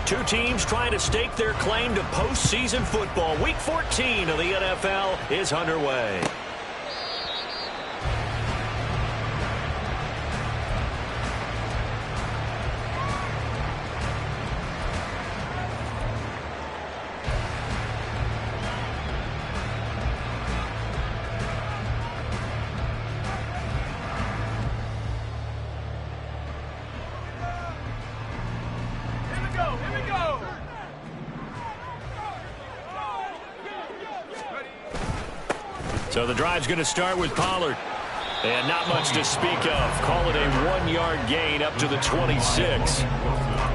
Two teams trying to stake their claim to postseason football. Week 14 of the NFL is underway. So the drive's going to start with Pollard. And not much to speak of. Call it a 1-yard gain up to the 26.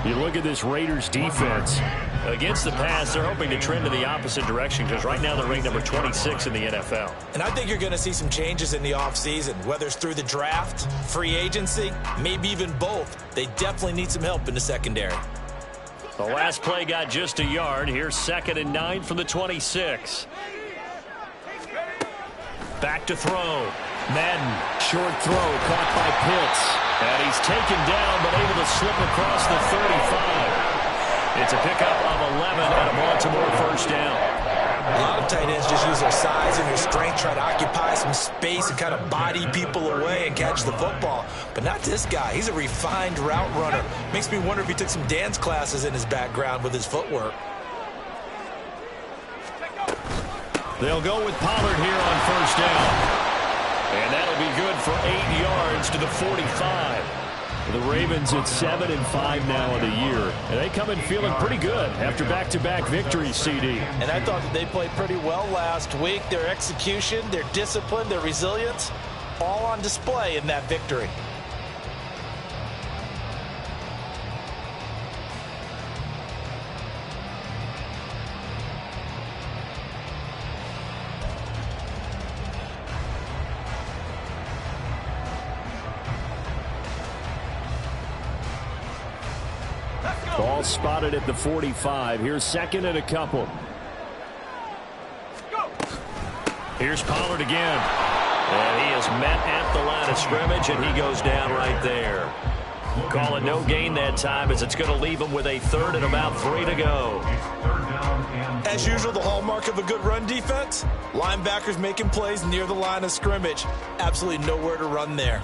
You look at this Raiders defense. Against the pass, they're hoping to trend in the opposite direction because right now they're ranked number 26 in the NFL. And I think you're going to see some changes in the offseason, whether it's through the draft, free agency, maybe even both. They definitely need some help in the secondary. The last play got just a yard. Here's 2nd and 9 from the 26. Back to throw. Madden, short throw, caught by Pitts. And he's taken down, but able to slip across the 35. It's a pickup of 11 and a Baltimore first down. A lot of tight ends just use their size and their strength, try to occupy some space and kind of body people away and catch the football. But not this guy. He's a refined route runner. Makes me wonder if he took some dance classes in his background with his footwork. They'll go with Pollard here on first down. And that'll be good for 8 yards to the 45. The Ravens at 7-5 now in the year. And they come in feeling pretty good after back-to-back victories, CD. And I thought that they played pretty well last week. Their execution, their discipline, their resilience, all on display in that victory. Ball spotted at the 45. Here's 2nd and a couple. Here's Pollard again. And he is met at the line of scrimmage, and he goes down right there. Call it no gain that time as it's going to leave him with a 3rd and about 3 to go. As usual, the hallmark of a good run defense, linebackers making plays near the line of scrimmage. Absolutely nowhere to run there.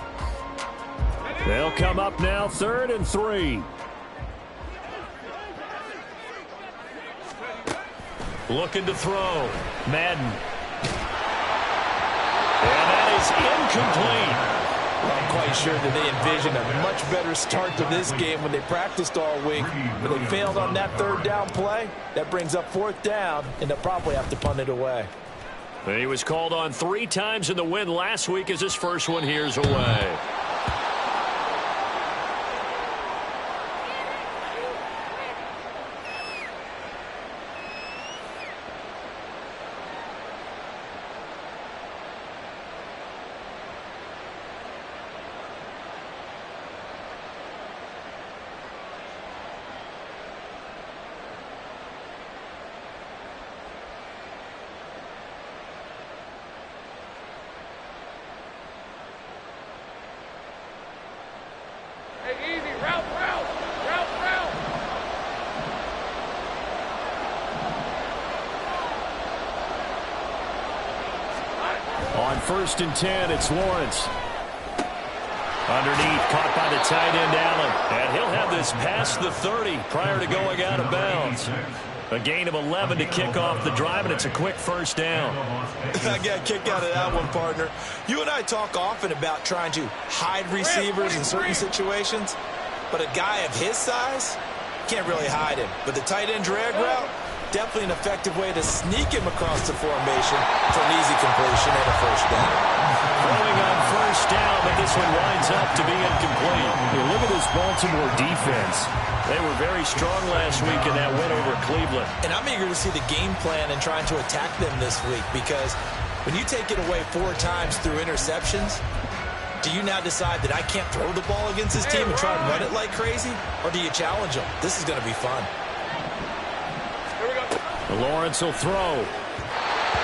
They'll come up now, 3rd and 3. Looking to throw. Madden. And that is incomplete. I'm quite sure that they envisioned a much better start to this game when they practiced all week. But they failed on that 3rd down play. That brings up 4th down, and they'll probably have to punt it away. And he was called on 3 times in the win last week as his first one here's away. On 1st and 10, it's Lawrence. Underneath, caught by the tight end, Allen. And he'll have this past the 30 prior to going out of bounds. A gain of 11 to kick off the drive, and it's a quick first down. I got a kick out of that one, partner. You and I talk often about trying to hide receivers in certain situations, but a guy of his size can't really hide him. But the tight end drag route, definitely an effective way to sneak him across the formation for an easy completion and a first down. Throwing on first down, but this one winds up to be incomplete. Hey, look at this Baltimore defense. They were very strong last week in that win over Cleveland. And I'm eager to see the game plan and trying to attack them this week, because when you take it away 4 times through interceptions, do you now decide that I can't throw the ball against this team and try and run it like crazy? Or do you challenge them? This is going to be fun. Lawrence will throw.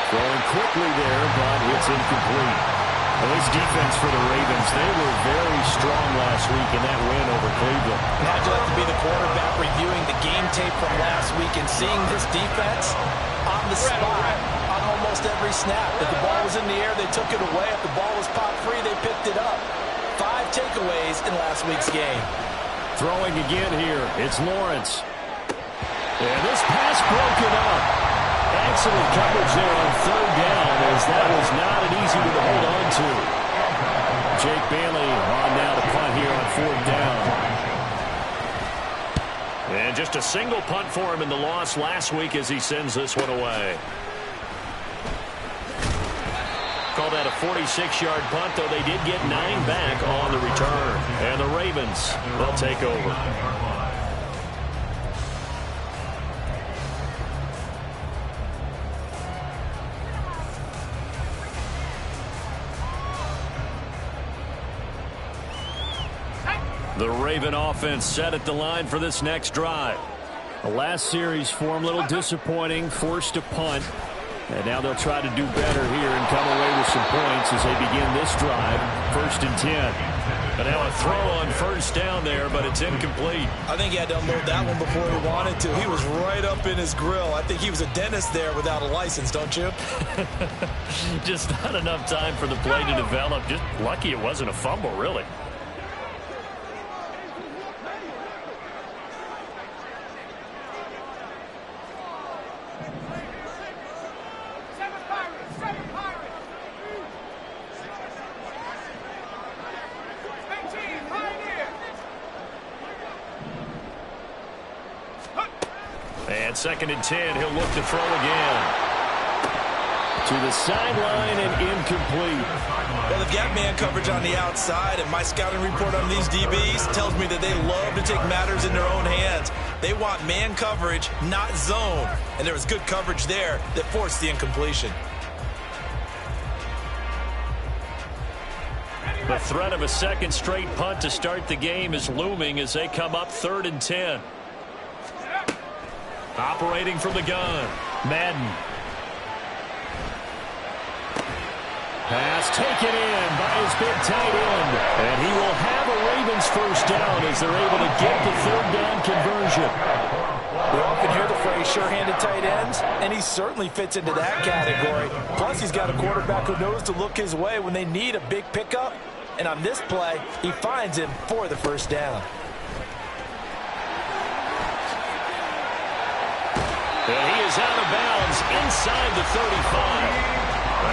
Throwing quickly there, but it's incomplete. Well, this defense for the Ravens, they were very strong last week in that win over Cleveland. How'd you like to be the quarterback reviewing the game tape from last week and seeing this defense on the spot on almost every snap? If the ball was in the air, they took it away. If the ball was popped free, they picked it up. 5 takeaways in last week's game. Throwing again here, it's Lawrence. And this pass broken up. Excellent coverage there on 3rd down, as that was not an easy one to hold on to. Jake Bailey on now to punt here on 4th down. And just a single punt for him in the loss last week as he sends this one away. Called that a 46-yard punt, though they did get 9 back on the return. And the Ravens, they'll take over. The Raven offense set at the line for this next drive. The last series for them a little disappointing, forced to punt. And now they'll try to do better here and come away with some points as they begin this drive. 1st and 10. But now a throw on 1st down there, but it's incomplete. I think he had to unload that one before he wanted to. He was right up in his grill. I think he was a dentist there without a license, don't you? Just not enough time for the play to develop. Just lucky it wasn't a fumble, really. And 2nd and 10, he'll look to throw again. To the sideline and incomplete. Well, they've got man coverage on the outside, and my scouting report on these DBs tells me that they love to take matters in their own hands. They want man coverage, not zone. And there was good coverage there that forced the incompletion. The threat of a 2nd straight punt to start the game is looming as they come up 3rd and 10. Operating from the gun, Madden. Pass taken in by his big tight end. And he will have a Ravens 1st down as they're able to get the 3rd down conversion. We often hear the phrase sure-handed tight ends, and he certainly fits into that category. Plus, he's got a quarterback who knows to look his way when they need a big pickup. And on this play, he finds him for the 1st down. And he is out of bounds inside the 35.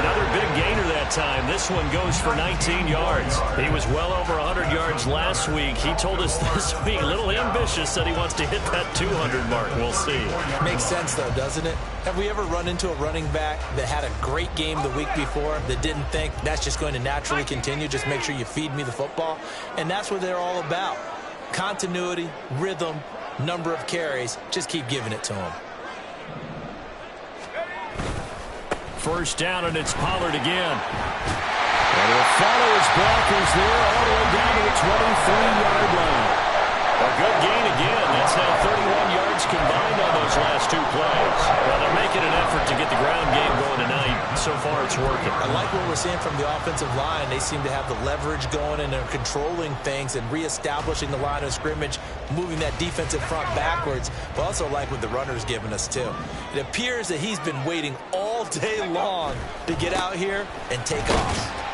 Another big gainer that time. This one goes for 19 yards. He was well over 100 yards last week. He told us this week, a little ambitious, that he wants to hit that 200 mark. We'll see. Makes sense, though, doesn't it? Have we ever run into a running back that had a great game the week before that didn't think that's just going to naturally continue? Just make sure you feed me the football. And that's what they're all about. Continuity, rhythm, number of carries. Just keep giving it to them. 1st down, and it's Pollard again. And he'll follow his blockers there all the way down to the 23-yard line. A good gain again. That's now 31 yards combined on those last 2 plays. Well, they're making an effort to get the ground game going tonight. So far, it's working. I like what we're seeing from the offensive line. They seem to have the leverage going, and they're controlling things and reestablishing the line of scrimmage, moving that defensive front backwards. But also like what the runner's giving us, too. It appears that he's been waiting all day long to get out here and take off.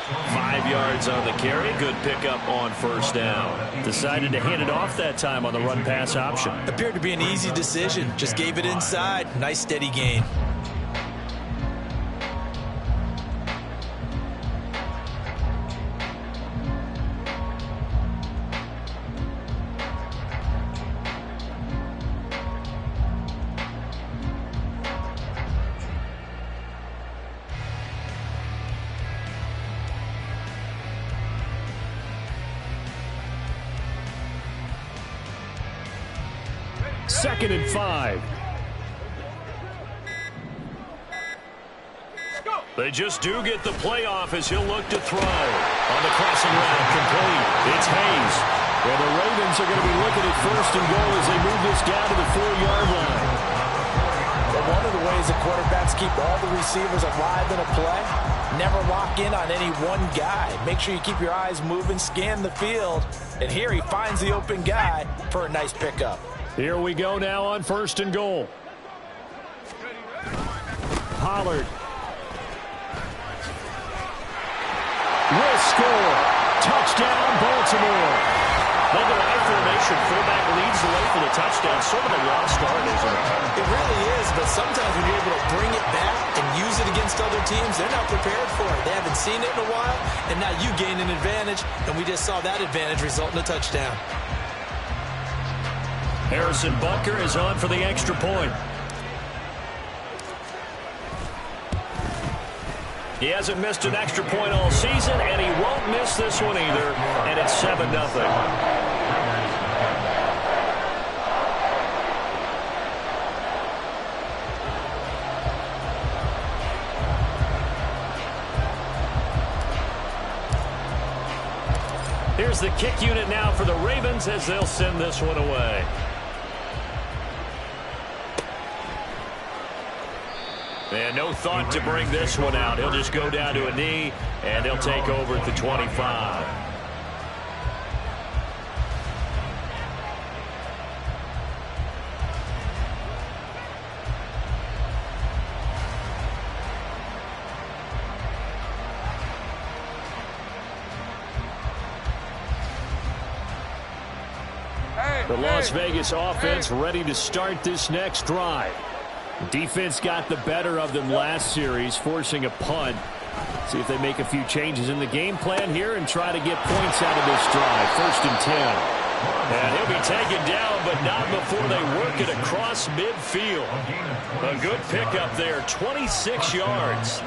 5 yards on the carry. Good pickup on 1st down. Decided to hand it off that time on the run-pass option. Appeared to be an easy decision. Just gave it inside. Nice steady gain. Second and 5. They just do get the playoff as he'll look to throw. On the crossing route, complete. It's Hayes. Well, the Ravens are going to be looking at 1st and goal as they move this down to the 4-yard line. Well, one of the ways the quarterbacks keep all the receivers alive in a play, never lock in on any one guy. Make sure you keep your eyes moving, scan the field, and here he finds the open guy for a nice pickup. Here we go now on 1st and goal. Pollard will score. Touchdown, Baltimore. Well, the I formation fullback leads the way for the touchdown. Sort of a lost art, isn't it? It really is, but sometimes when you're able to bring it back and use it against other teams, they're not prepared for it. They haven't seen it in a while, and now you gain an advantage, and we just saw that advantage result in a touchdown. Harrison Butker is on for the extra point. He hasn't missed an extra point all season, and he won't miss this one either, and it's 7-0. Here's the kick unit now for the Ravens as they'll send this one away. And no thought to bring this one out. He'll just go down to a knee, and they'll take over at the 25. The Las Vegas offense ready to start this next drive. Defense got the better of them last series, forcing a punt. See if they make a few changes in the game plan here and try to get points out of this drive. 1st and 10. And he'll be taken down, but not before they work it across midfield. A good pickup there, 26 yards.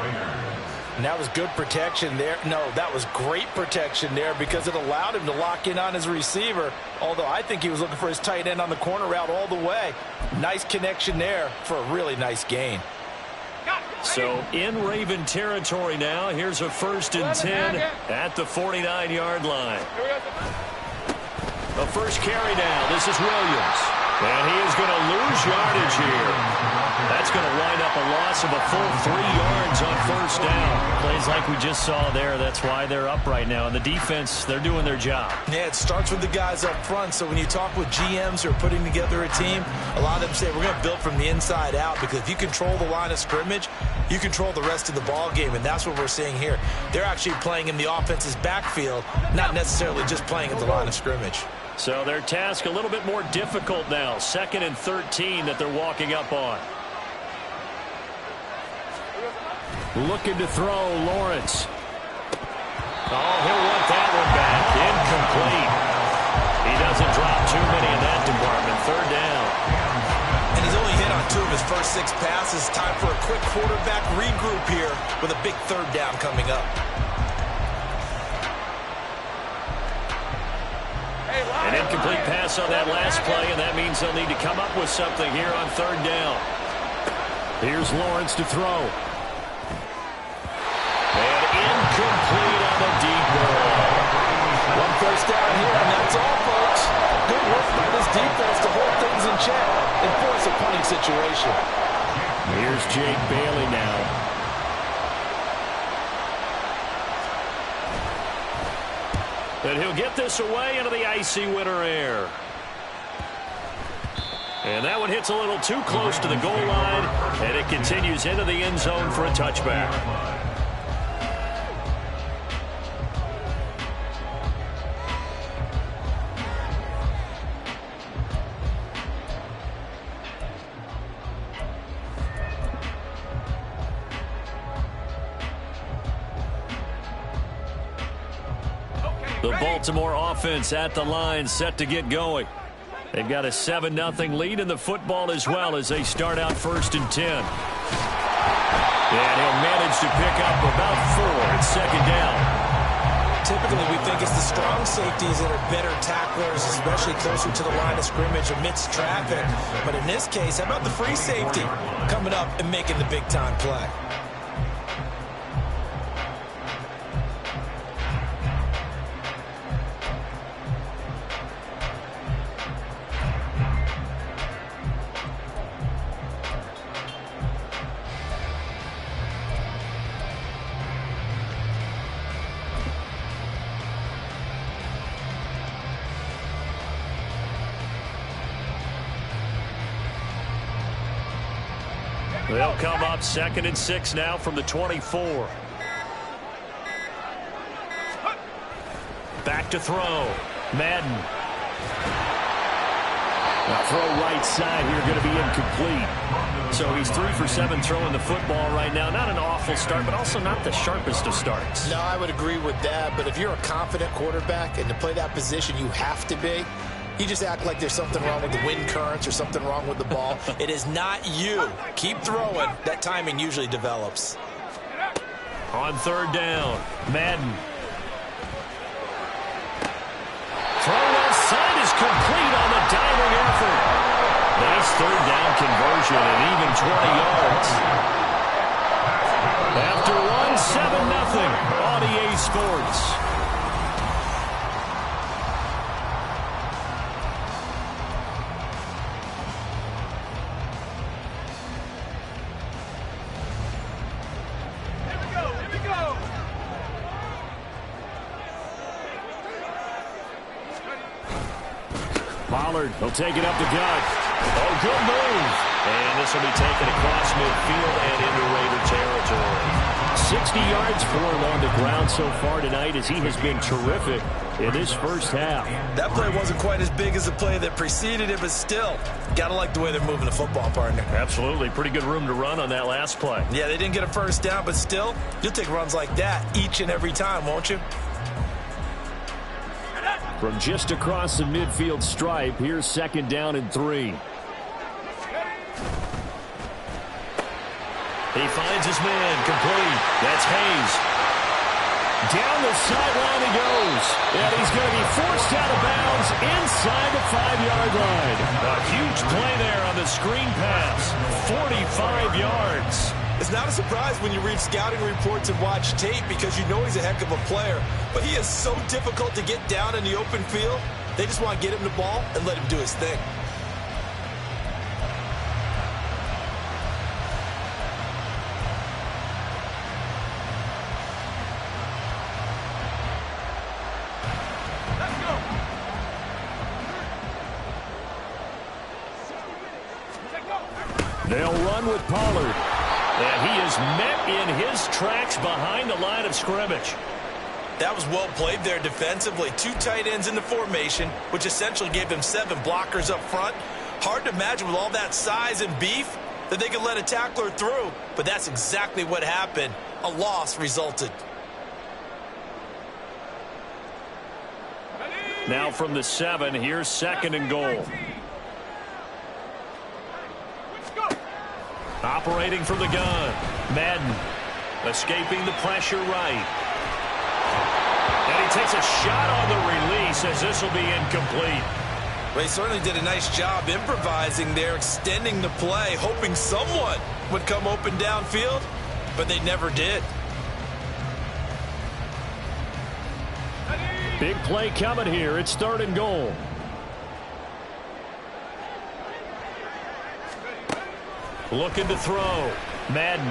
And that was good protection there. No, that was great protection there because it allowed him to lock in on his receiver, although I think he was looking for his tight end on the corner route all the way. Nice connection there for a really nice gain. So in Raven territory now, here's a 1st and 10 at the 49-yard line. The first carry down. This is Williams. And he is going to lose yardage here. That's going to wind up a loss of a full 3 yards on 1st down. Plays like we just saw there. That's why they're up right now. And the defense, they're doing their job. Yeah, it starts with the guys up front. So when you talk with GMs who are putting together a team, a lot of them say we're going to build from the inside out, because if you control the line of scrimmage, you control the rest of the ball game, and that's what we're seeing here. They're actually playing in the offense's backfield, not necessarily just playing at the line of scrimmage. So their task a little bit more difficult now. 2nd and 13 that they're walking up on. Looking to throw, Lawrence. Oh, he'll want that one back. Incomplete. He doesn't drop too many in that department. 3rd down. And he's only hit on 2 of his first 6 passes. Time for a quick quarterback regroup here with a big 3rd down coming up. An incomplete pass on that last play, and that means they'll need to come up with something here on 3rd down. Here's Lawrence to throw. And incomplete on the deep ball. 1 first down here, and that's all, folks. Good work by this defense to hold things in check and force a punting situation. Here's Jake Bailey now. And he'll get this away into the icy winter air. And that one hits a little too close to the goal line, and it continues into the end zone for a touchback. The Baltimore offense at the line, set to get going. They've got a 7-0 lead in the football as well as they start out 1st and 10. And he'll manage to pick up about 4 at 2nd down. Typically, we think it's the strong safeties that are better tacklers, especially closer to the line of scrimmage amidst traffic. But in this case, how about the free safety coming up and making the big-time play? They'll come up 2nd and 6 now from the 24. Back to throw. Madden. Now throw right side here, going to be incomplete. So he's 3 for 7 throwing the football right now. Not an awful start, but also not the sharpest of starts. No, I would agree with that. But if you're a confident quarterback and to play that position, you have to be. You just act like there's something wrong with the wind currents or something wrong with the ball. It is not you. Keep throwing. That timing usually develops. On 3rd down, Madden. Throw left side is complete on the diving effort. Nice 3rd down conversion and even 20 yards. After one, 7-0 on EA Sports. Pollard, he'll take it up the gut. Oh, good move. And this will be taken across midfield and into Raider territory. 60 yards for him on the ground so far tonight as he has been terrific in this first half. That play wasn't quite as big as the play that preceded it, but still, gotta like the way they're moving the football, partner. Absolutely. Pretty good room to run on that last play. Yeah, they didn't get a first down, but still, you'll take runs like that each and every time, won't you? From just across the midfield stripe, here's 2nd down and 3. He finds his man, complete. That's Hayes. Down the sideline he goes. And he's going to be forced out of bounds inside the 5-yard line. A huge play there on the screen pass. 45 yards. It's not a surprise when you read scouting reports and watch tape because you know he's a heck of a player. But he is so difficult to get down in the open field. They just want to get him the ball and let him do his thing. They'll run with Pollard. And he is met in his tracks behind the line of scrimmage. That was well played there defensively. 2 tight ends in the formation, which essentially gave them 7 blockers up front. Hard to imagine with all that size and beef that they could let a tackler through. But that's exactly what happened. A loss resulted. Now from the 7, here's 2nd and goal. Operating from the gun. Madden escaping the pressure right. And he takes a shot on the release as this will be incomplete. Well, he certainly did a nice job improvising there, extending the play, hoping someone would come open downfield, but they never did. Big play coming here. It's 3rd and goal. Looking to throw. Madden.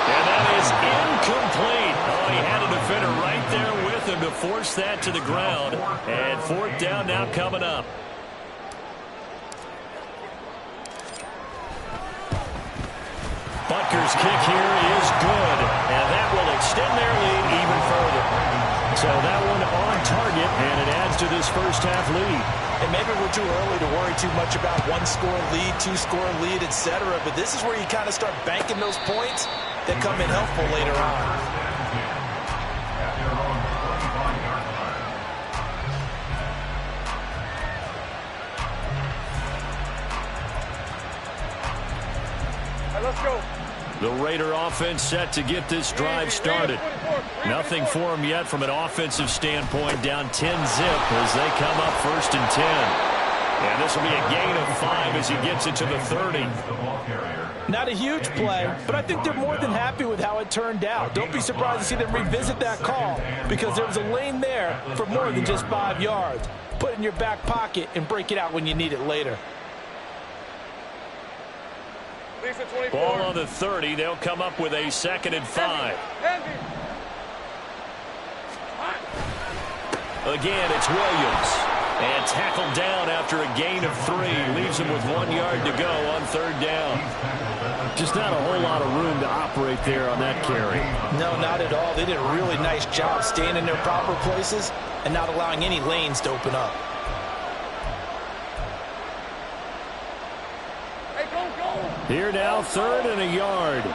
And that is incomplete. Oh, he had a defender right there with him to force that to the ground. And 4th down now coming up. Butker's kick here is good. And that will extend their lead even further. So that one on target, and it adds to this first half lead. And maybe we're too early to worry too much about 1-score lead, 2-score lead, etc. But this is where you kind of start banking those points that come in helpful later on. Let's go. The Raider offense set to get this drive started. Nothing for them yet from an offensive standpoint, down 10-zip as they come up 1st and 10. And this will be a gain of 5 as he gets it to the 30. Not a huge play, but I think they're more than happy with how it turned out. Don't be surprised to see them revisit that call because there was a lane there for more than just 5 yards. Put it in your back pocket and break it out when you need it later. Ball on the 30. They'll come up with a 2nd and 5. Again, it's Williams. And tackled down after a gain of 3. Leaves him with 1 yard to go on 3rd down. Just not a whole lot of room to operate there on that carry. No, not at all. They did a really nice job staying in their proper places and not allowing any lanes to open up. Hey, go! Here now, 3rd and a yard.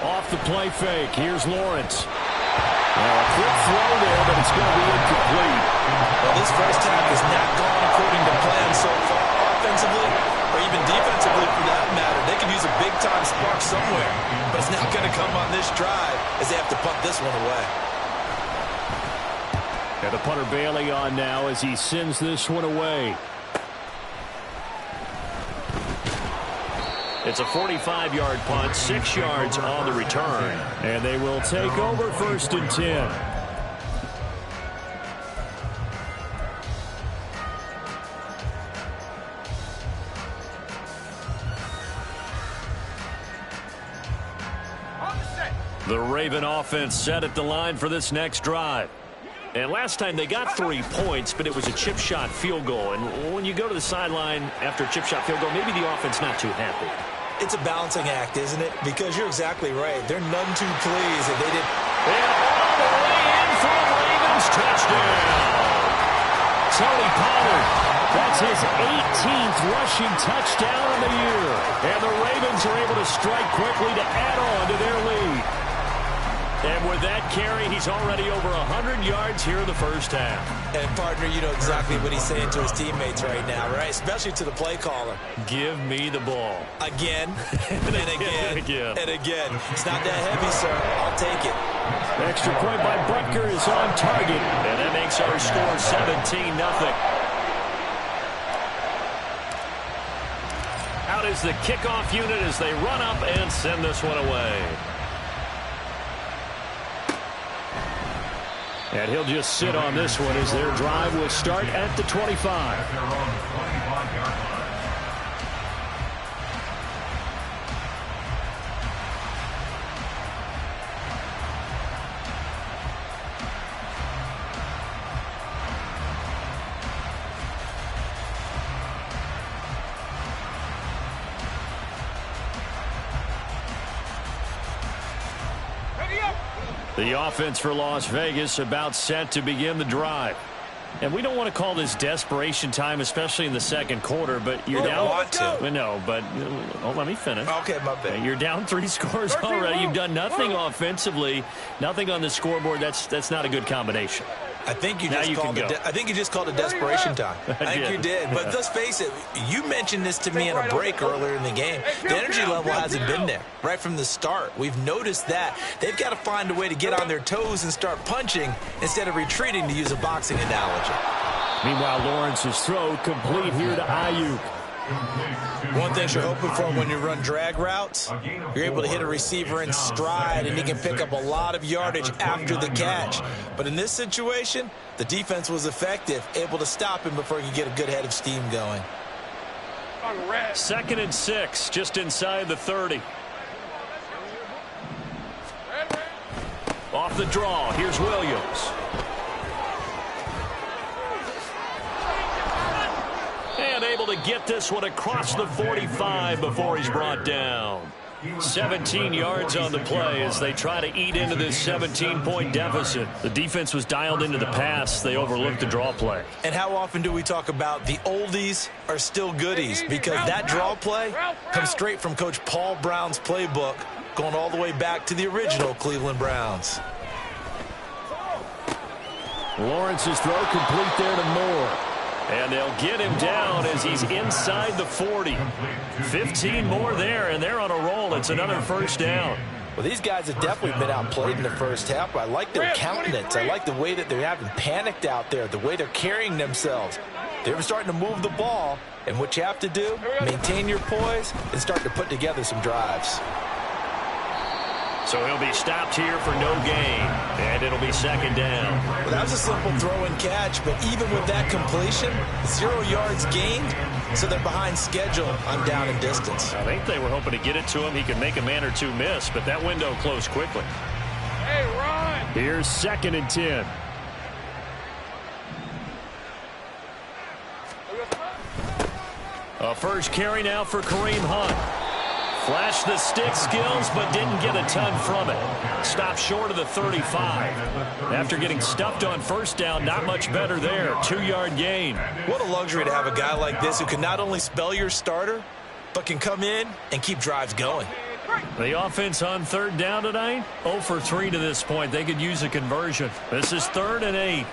Off the play fake. Here's Lawrence. A quick throw there, but it's going to be incomplete. Well, this first half has not gone according to plan so far, offensively or even defensively for that matter. They could use a big-time spark somewhere, but it's not going to come on this drive as they have to punt this one away. And the punter Bailey on now as he sends this one away. It's a 45-yard punt, 6 yards on the return. And they will take over 1st and 10. The Raven offense set at the line for this next drive. And last time they got 3 points, but it was a chip shot field goal. And when you go to the sideline after a chip shot field goal, maybe the offense not too happy. It's a balancing act, isn't it? Because you're exactly right. They're none too pleased that they didn't. And all the way in for a Ravens touchdown. Tony Pollard. That's his 18th rushing touchdown of the year. And the Ravens are able to strike quickly to add on to their lead. And with that carry, he's already over 100 yards here in the first half. And, partner, you know exactly what he's saying to his teammates right now, right? Especially to the play caller. Give me the ball. Again, and again, and again. It's not that heavy, sir. I'll take it. Extra point by Butker is on target. And that makes our score 17-0. Out is the kickoff unit as they run up and send this one away. And he'll just sit on this one as their drive will start at the 25. The offense for Las Vegas about set to begin the drive. And we don't want to call this desperation time, especially in the second quarter, but you're down. No, but let me finish. Okay, my bad. You're down 3 scores already. You've done nothing offensively, nothing on the scoreboard. That's not a good combination. I think you just called it desperation time. I think you did. But let's face it, you mentioned this to me in a break earlier in the game. The energy level hasn't been there right from the start. We've noticed that. They've got to find a way to get on their toes and start punching instead of retreating, to use a boxing analogy. Meanwhile, Lawrence's throw complete here to Ayuk. One thing you're hoping for when you run drag routes, you're able to hit a receiver in stride, and he can pick up a lot of yardage after the catch. But in this situation, the defense was effective, able to stop him before he could get a good head of steam going. 2nd and 6, just inside the 30. Off the draw, here's Williams. And able to get this one across the 45 before he's brought down. 17 yards on the play as they try to eat into this 17-point deficit. The defense was dialed into the pass. They overlooked the draw play. And how often do we talk about the oldies are still goodies? Because that draw play comes straight from Coach Paul Brown's playbook, going all the way back to the original Cleveland Browns. Lawrence's throw complete there to Moore. And they'll get him down as he's inside the 40. 15 more there, and they're on a roll. It's another first down. Well, these guys have definitely been outplayed in the first half. I like their countenance. I like the way that they're having panicked out there, the way they're carrying themselves. They're starting to move the ball, and what you have to do, maintain your poise and start to put together some drives. So he'll be stopped here for no gain, and it'll be 2nd down. Well, that was a simple throw and catch, but even with that completion, 0 yards gained, so they're behind schedule on down and distance. I think they were hoping to get it to him. He could make a man or two miss, but that window closed quickly. Hey, Ron! Here's 2nd and 10. A first carry now for Kareem Hunt. Flashed the stick skills, but didn't get a ton from it. Stopped short of the 35. After getting stuffed on first down, not much better there. 2-yard gain. What a luxury to have a guy like this who can not only spell your starter, but can come in and keep drives going. The offense on 3rd down tonight, 0 for 3 to this point. They could use a conversion. This is 3rd and 8.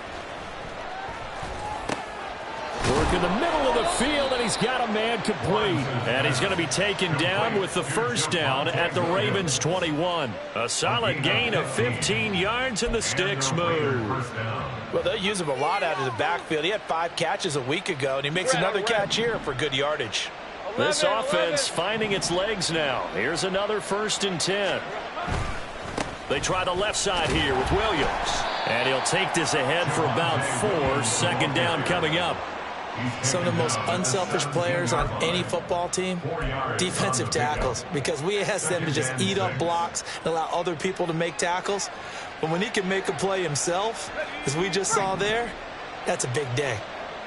Work in the middle of the field, and he's got a man complete. And he's going to be taken down with the first down at the Ravens 21. A solid gain of 15 yards, and the sticks move. Well, they use him a lot out of the backfield. He had 5 catches a week ago, and he makes another catch here for good yardage. This offense finding its legs now. Here's another 1st and 10. They try the left side here with Williams. And he'll take this ahead for about 4. 2nd down coming up. Some of the most unselfish players on any football team, defensive tackles, because we ask them to just eat up blocks and allow other people to make tackles. But when he can make a play himself, as we just saw there, that's a big day.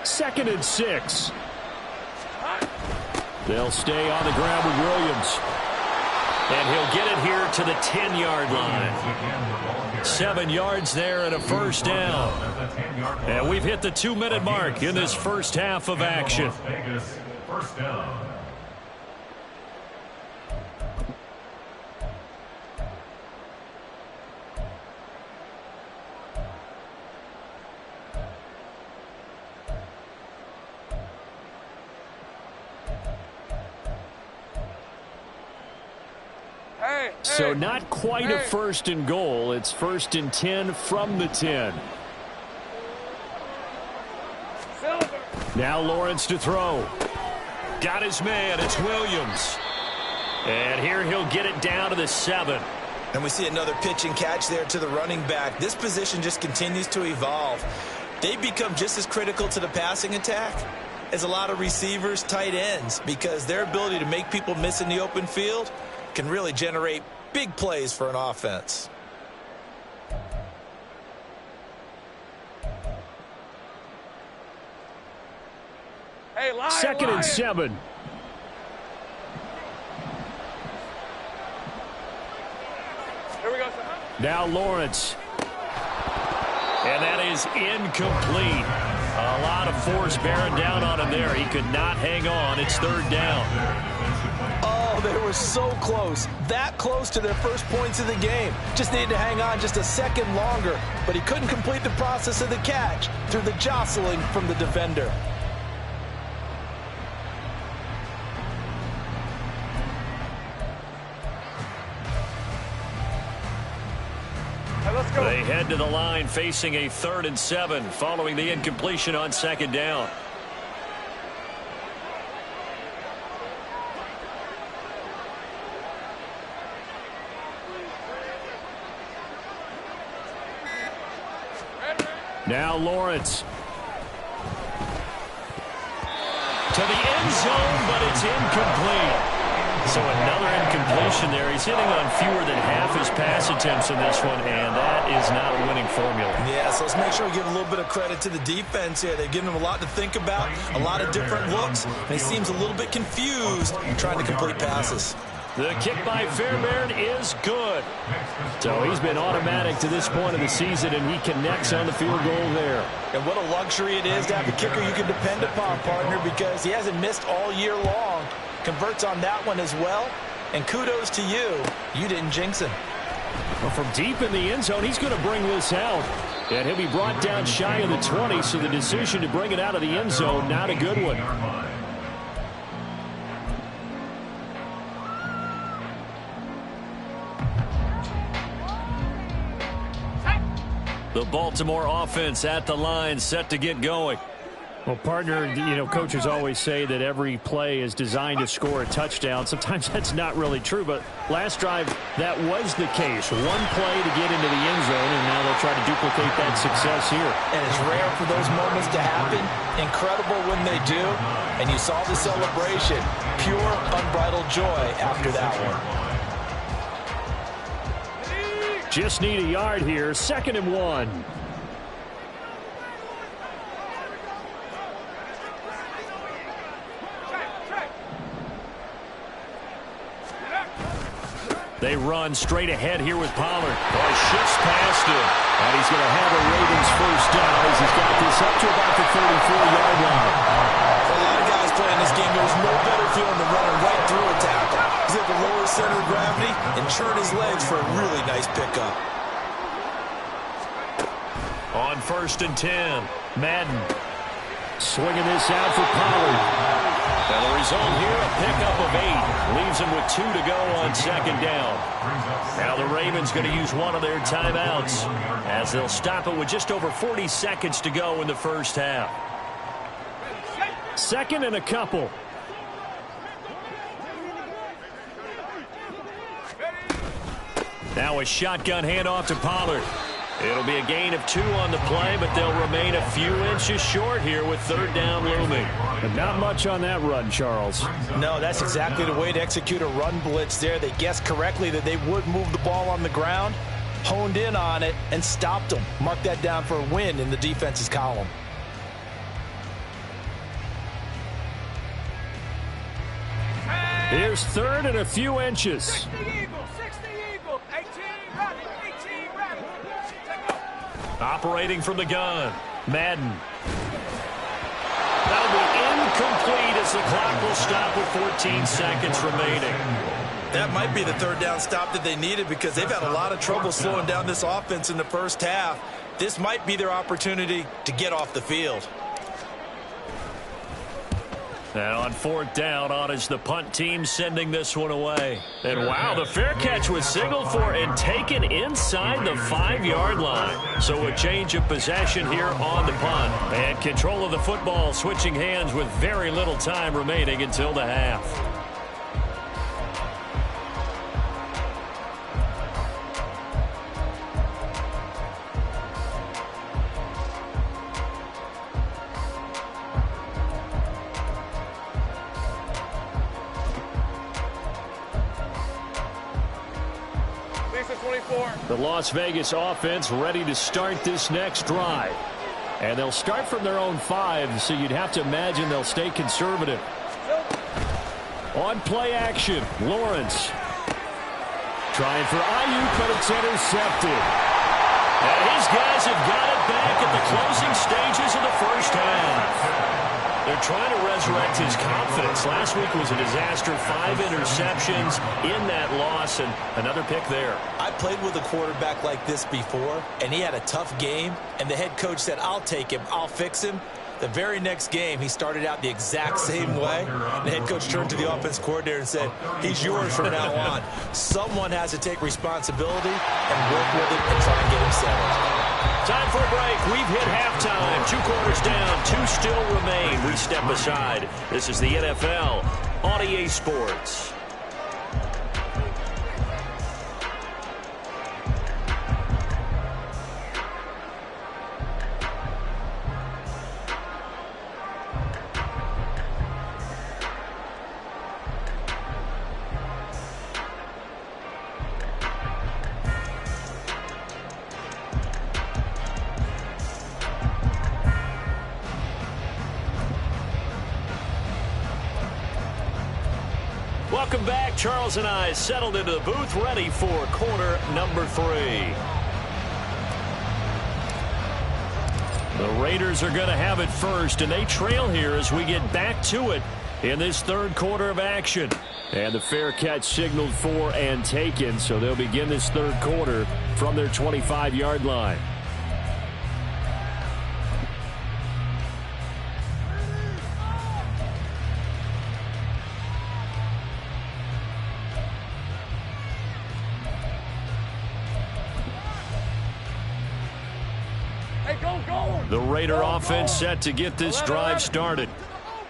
2nd and 6. They'll stay on the ground with Williams. And he'll get it here to the 10-yard line. 7 yards there and a first down. And we've hit the 2-minute mark in this first half of action. So not quite a 1st and goal. It's 1st and 10 from the 10. Now Lawrence to throw. Got his man. It's Williams. And here he'll get it down to the 7. And we see another pitch and catch there to the running back. This position just continues to evolve. They become just as critical to the passing attack as a lot of receivers, tight ends, because their ability to make people miss in the open field can really generate big plays for an offense. Hey, 2nd and 7. Here we go, sir. Now Lawrence. And that is incomplete. A lot of force bearing down on him there. He could not hang on. It's 3rd down. Oh, they were so close. That close to their first points of the game. Just needed to hang on just a second longer. But he couldn't complete the process of the catch through the jostling from the defender. Let's go. They head to the line facing a 3rd and 7 following the incompletion on 2nd down. Now Lawrence. To the end zone, but it's incomplete. So another incompletion there. He's hitting on fewer than half his pass attempts in this one, and that is not a winning formula. Yeah, so let's make sure we give a little bit of credit to the defense here. They've given him a lot to think about, a lot of different looks, and he seems a little bit confused trying to complete passes. The kick by Fairbairn is good. So he's been automatic to this point of the season, and he connects on the field goal there. And what a luxury it is to have a kicker you can depend upon, partner, because he hasn't missed all year long. Converts on that one as well. And kudos to you. You didn't jinx him. Well, from deep in the end zone, he's going to bring this out. And he'll be brought down shy of the 20, so the decision to bring it out of the end zone, not a good one. The Baltimore offense at the line, set to get going. Well, partner, you know, coaches always say that every play is designed to score a touchdown. Sometimes that's not really true, but last drive, that was the case. One play to get into the end zone, and now they'll try to duplicate that success here. And it's rare for those moments to happen. Incredible when they do. And you saw the celebration. Pure, unbridled joy after that one. Just need a yard here. 2nd and 1. They run straight ahead here with Pollard. Oh, shifts past him. And he's going to have a Ravens first down as he's got this up to about the 34-yard line. For a lot of guys playing this game, there's no better feeling than running right through a tackle. He's at the lower center of gravity and churn his legs for a really nice pickup. On 1st and 10, Madden swinging this out for Pollard. And the result here, a pickup of 8. Leaves him with 2 to go on 2nd down. Now the Ravens going to use one of their timeouts as they'll stop it with just over 40 seconds to go in the first half. 2nd and a couple. Now a shotgun handoff to Pollard. It'll be a gain of 2 on the play, but they'll remain a few inches short here with 3rd down looming. But not much on that run, Charles. No, that's exactly the way to execute a run blitz there. They guessed correctly that they would move the ball on the ground, honed in on it, and stopped them. Mark that down for a win in the defense's column. Here's 3rd and a few inches. 60 Eagle, 18 ready. Operating from the gun, Madden. That'll be incomplete as the clock will stop with 14 seconds remaining. That might be the 3rd down stop that they needed because they've had a lot of trouble slowing down this offense in the first half. This might be their opportunity to get off the field. And on 4th down, on is the punt team sending this one away. And wow, the fair catch was signaled for and taken inside the 5-yard line. So a change of possession here on the punt. And control of the football switching hands with very little time remaining until the half. The Las Vegas offense ready to start this next drive. And they'll start from their own 5, so you'd have to imagine they'll stay conservative. On play action, Lawrence. Trying for Ayuk, but it's intercepted. And his guys have got it back at the closing stages of the first half. They're trying to resurrect his confidence. Last week was a disaster. 5 interceptions in that loss, and another pick there. I played with a quarterback like this before, and he had a tough game, and the head coach said, I'll take him, I'll fix him. The very next game, he started out the exact same way. The head coach turned to the offense coordinator and said, he's yours from now on. Someone has to take responsibility and work with him and try and get him settled. Time for a break. We've hit halftime. 2 quarters down. 2 still remain. We step aside. This is the NFL on EA Sports. Welcome back. Charles and I settled into the booth ready for quarter number 3. The Raiders are going to have it first, and they trail here as we get back to it in this 3rd quarter of action. And the fair catch signaled for and taken, so they'll begin this 3rd quarter from their 25-yard line. The Raider offense set to get this drive started.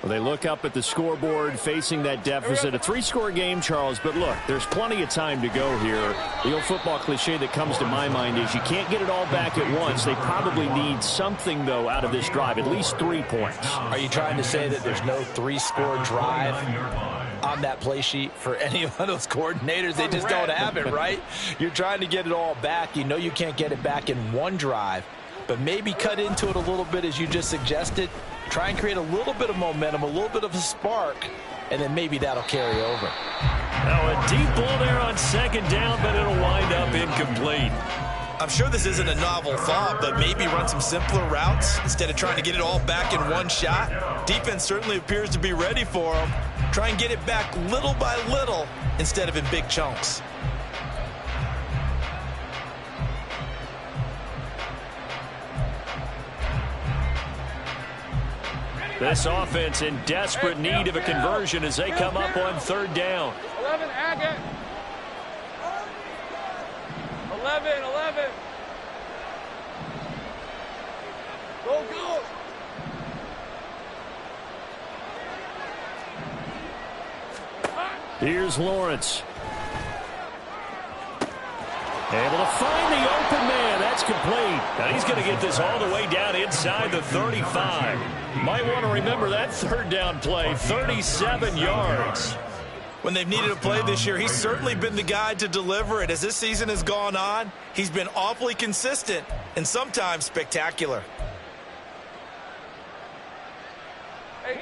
Well, they look up at the scoreboard facing that deficit. A 3-score game, Charles, but look, there's plenty of time to go here. The old football cliche that comes to my mind is you can't get it all back at once. They probably need something, though, out of this drive, at least 3 points. Are you trying to say that there's no 3-score drive on that play sheet for any of those coordinators. They just don't have it, right? You're trying to get it all back. You know you can't get it back in one drive, but maybe cut into it a little bit as you just suggested. Try and create a little bit of momentum, a little bit of a spark, and then maybe that'll carry over. Now a deep ball there on second down, but it'll wind up incomplete. I'm sure this isn't a novel thought, but maybe run some simpler routes instead of trying to get it all back in one shot. Defense certainly appears to be ready for him. Try and get it back little by little instead of in big chunks. This offense in desperate need of a conversion as they come up on third down. 11, Agate. 11. Go. Here's Lawrence. Able to find the open man. That's complete. Now he's going to get this all the way down inside the 35. Might want to remember that third down play, 37 yards. When they've needed a play this year, he's certainly been the guy to deliver it. As this season has gone on, he's been awfully consistent and sometimes spectacular.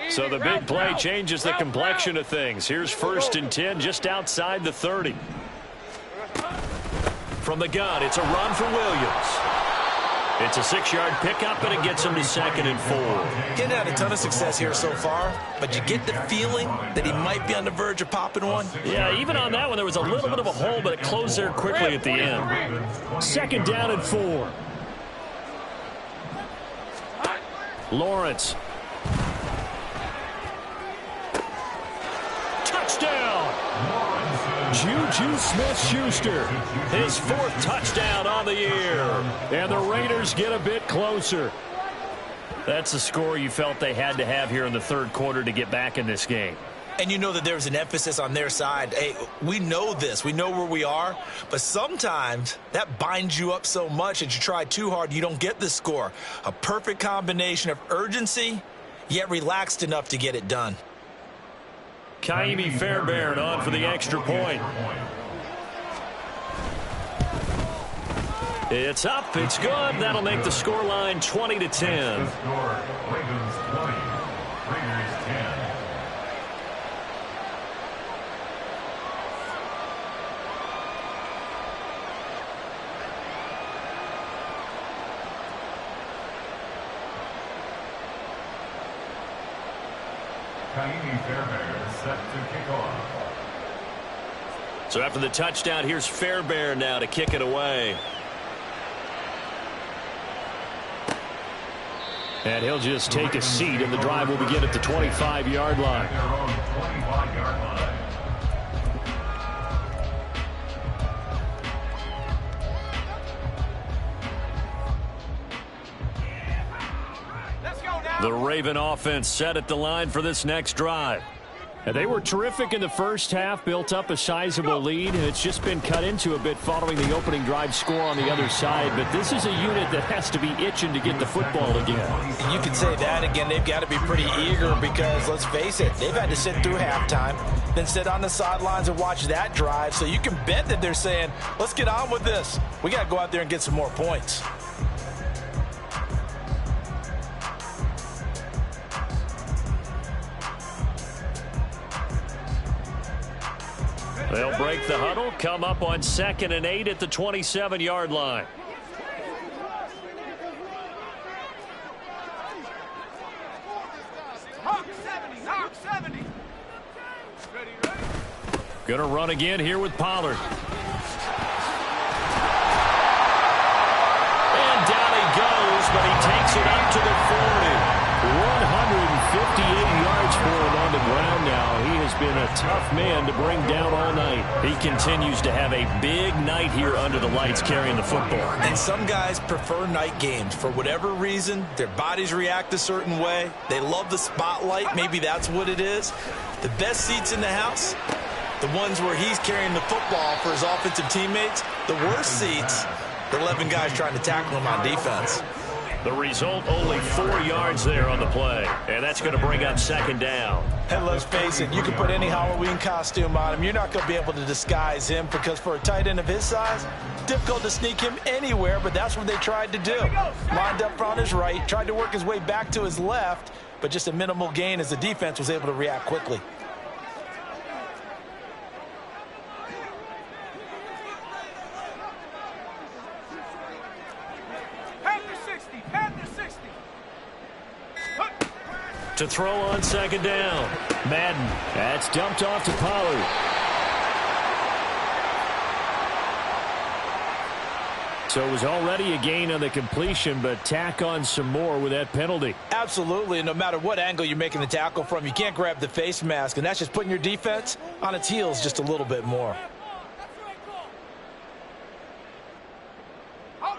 So the big play changes the complexion of things. Here's 1st and 10 just outside the 30. From the gun, it's a run for Williams. It's a 6-yard pickup, and it gets him to 2nd and 4. Getting had a ton of success here so far, but you get the feeling that he might be on the verge of popping one. Yeah, even on that one, there was a little bit of a hole, but it closed there quickly at the end. 2nd down and 4. Lawrence. Touchdown! Juju Smith-Schuster, his 4th touchdown on the year. And the Raiders get a bit closer. That's the score you felt they had to have here in the third quarter to get back in this game. And you know that there's an emphasis on their side. Hey, we know this. We know where we are. But sometimes that binds you up so much that you try too hard, you don't get the score. A perfect combination of urgency, yet relaxed enough to get it done. Kaimi Fairbairn on for the extra point. It's up. It's good. That'll make the scoreline 20-10. Kaimi Fairbairn set to kick off. So after the touchdown, here's Fairbairn now to kick it away. And he'll just take a seat, and the drive will begin at the 25-yard line. Their own 25-yard line. The Raven offense set at the line for this next drive. And they were terrific in the first half, built up a sizable lead, and it's just been cut into a bit following the opening drive score on the other side. But this is a unit that has to be itching to get the football again. You can say that again. They've got to be pretty eager because, let's face it, they've had to sit through halftime, then sit on the sidelines and watch that drive. So you can bet that they're saying, let's get on with this. We got to go out there and get some more points. They'll break the huddle, come up on 2nd and 8 at the 27-yard line. Hawk 70. Going to run again here with Pollard. And down he goes, but he takes it up to the 40. 158 yards for him on the ground now. He has been a tough man to bring down all night. He continues to have a big night here under the lights carrying the football. And some guys prefer night games. For whatever reason, their bodies react a certain way. They love the spotlight. Maybe that's what it is. The best seats in the house, the ones where he's carrying the football for his offensive teammates. The worst seats, the 11 guys trying to tackle him on defense. The result, only 4 yards there on the play. And that's going to bring up second down. And let's face it, you can put any Halloween costume on him. You're not going to be able to disguise him because for a tight end of his size, difficult to sneak him anywhere, but that's what they tried to do. Lined up on his right, tried to work his way back to his left, but just a minimal gain as the defense was able to react quickly. To throw on second down. Madden. That's dumped off to Pollard. So it was already a gain on the completion, but tack on some more with that penalty. Absolutely. No matter what angle you're making the tackle from, you can't grab the face mask, and that's just putting your defense on its heels just a little bit more.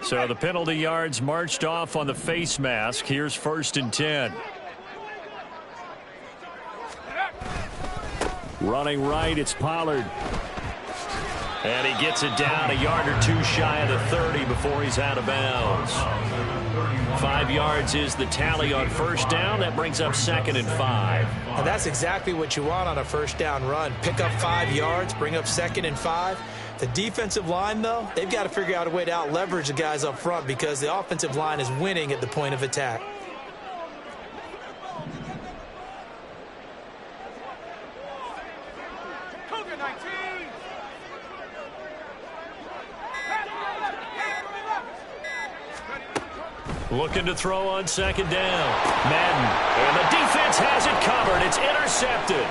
So the penalty yards marched off on the face mask. Here's 1st and 10. Running right, it's Pollard. And he gets it down a yard or 2 shy of the 30 before he's out of bounds. 5 yards is the tally on 1st down. That brings up 2nd and 5. And that's exactly what you want on a 1st down run. Pick up 5 yards, bring up 2nd and 5. The defensive line, though, they've got to figure out a way to out-leverage the guys up front because the offensive line is winning at the point of attack. Looking to throw on 2nd down. Madden. And the defense has it covered. It's intercepted.